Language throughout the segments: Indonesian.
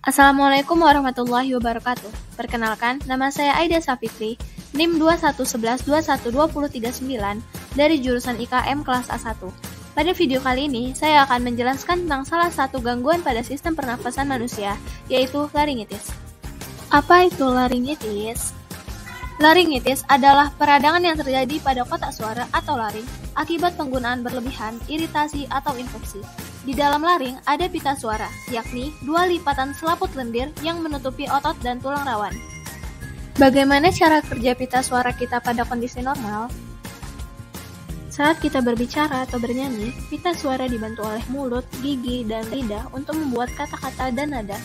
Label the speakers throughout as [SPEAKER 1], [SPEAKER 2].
[SPEAKER 1] Assalamualaikum warahmatullahi wabarakatuh. Perkenalkan, nama saya Aida Safitri, NIM 2111212039 dari jurusan IKM kelas A1. Pada video kali ini, saya akan menjelaskan tentang salah satu gangguan pada sistem pernafasan manusia, yaitu laringitis. Apa itu laringitis? Laringitis adalah peradangan yang terjadi pada kotak suara atau laring akibat penggunaan berlebihan, iritasi, atau infeksi. Di dalam laring ada pita suara, yakni dua lipatan selaput lendir yang menutupi otot dan tulang rawan. Bagaimana cara kerja pita suara kita pada kondisi normal? Saat kita berbicara atau bernyanyi, pita suara dibantu oleh mulut, gigi, dan lidah untuk membuat kata-kata dan nada.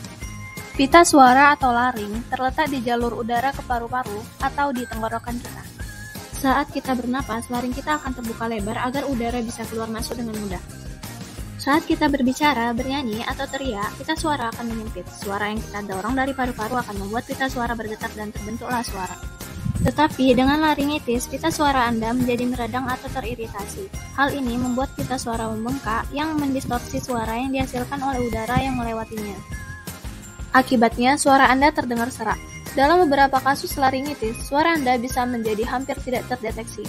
[SPEAKER 1] Pita suara atau laring terletak di jalur udara ke paru-paru atau di tenggorokan kita. Saat kita bernapas, laring kita akan terbuka lebar agar udara bisa keluar masuk dengan mudah. Saat kita berbicara, bernyanyi, atau teriak, pita suara akan menyempit. Suara yang kita dorong dari paru-paru akan membuat pita suara bergetar dan terbentuklah suara. Tetapi dengan laringitis, pita suara Anda menjadi meradang atau teriritasi. Hal ini membuat pita suara membengkak yang mendistorsi suara yang dihasilkan oleh udara yang melewatinya. Akibatnya, suara Anda terdengar serak. Dalam beberapa kasus laringitis, suara Anda bisa menjadi hampir tidak terdeteksi.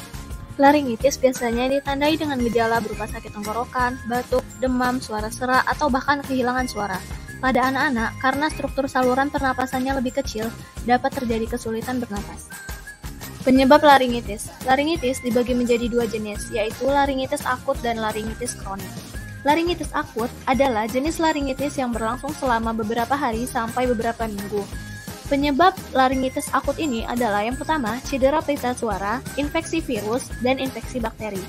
[SPEAKER 1] Laringitis biasanya ditandai dengan gejala berupa sakit tenggorokan, batuk, demam, suara serak, atau bahkan kehilangan suara. Pada anak-anak, karena struktur saluran pernapasannya lebih kecil, dapat terjadi kesulitan bernapas. Penyebab laringitis. Laringitis dibagi menjadi dua jenis, yaitu laringitis akut dan laringitis kronik. Laringitis akut adalah jenis laringitis yang berlangsung selama beberapa hari sampai beberapa minggu. Penyebab laringitis akut ini adalah yang pertama, cedera pita suara, infeksi virus, dan infeksi bakteri.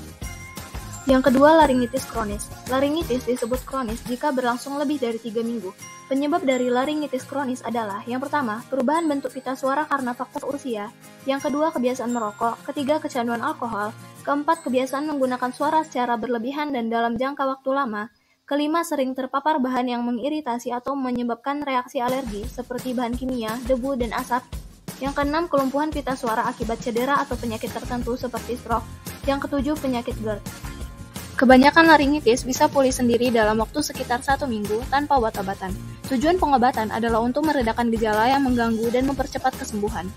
[SPEAKER 1] Yang kedua, laringitis kronis. Laringitis disebut kronis jika berlangsung lebih dari 3 minggu. Penyebab dari laringitis kronis adalah yang pertama, perubahan bentuk pita suara karena faktor usia. Yang kedua, kebiasaan merokok. Ketiga, kecanduan alkohol. Keempat, kebiasaan menggunakan suara secara berlebihan dan dalam jangka waktu lama. Kelima, sering terpapar bahan yang mengiritasi atau menyebabkan reaksi alergi seperti bahan kimia, debu, dan asap. Yang keenam, kelumpuhan pita suara akibat cedera atau penyakit tertentu seperti stroke. Yang ketujuh, penyakit GERD. Kebanyakan laringitis bisa pulih sendiri dalam waktu sekitar 1 minggu tanpa obat-obatan. Tujuan pengobatan adalah untuk meredakan gejala yang mengganggu dan mempercepat kesembuhan.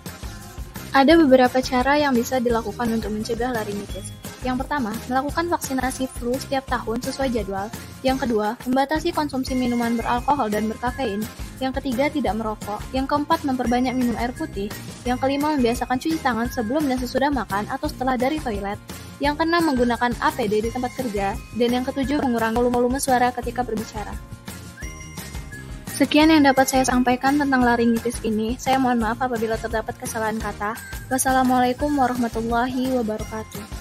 [SPEAKER 1] Ada beberapa cara yang bisa dilakukan untuk mencegah laringitis. Yang pertama, melakukan vaksinasi flu setiap tahun sesuai jadwal. Yang kedua, membatasi konsumsi minuman beralkohol dan berkafein. Yang ketiga, tidak merokok. Yang keempat, memperbanyak minum air putih. Yang kelima, membiasakan cuci tangan sebelum dan sesudah makan atau setelah dari toilet. Yang keenam, menggunakan APD di tempat kerja. Dan yang ketujuh, mengurangi volume suara ketika berbicara. Sekian yang dapat saya sampaikan tentang laringitis ini. Saya mohon maaf apabila terdapat kesalahan kata. Wassalamualaikum warahmatullahi wabarakatuh.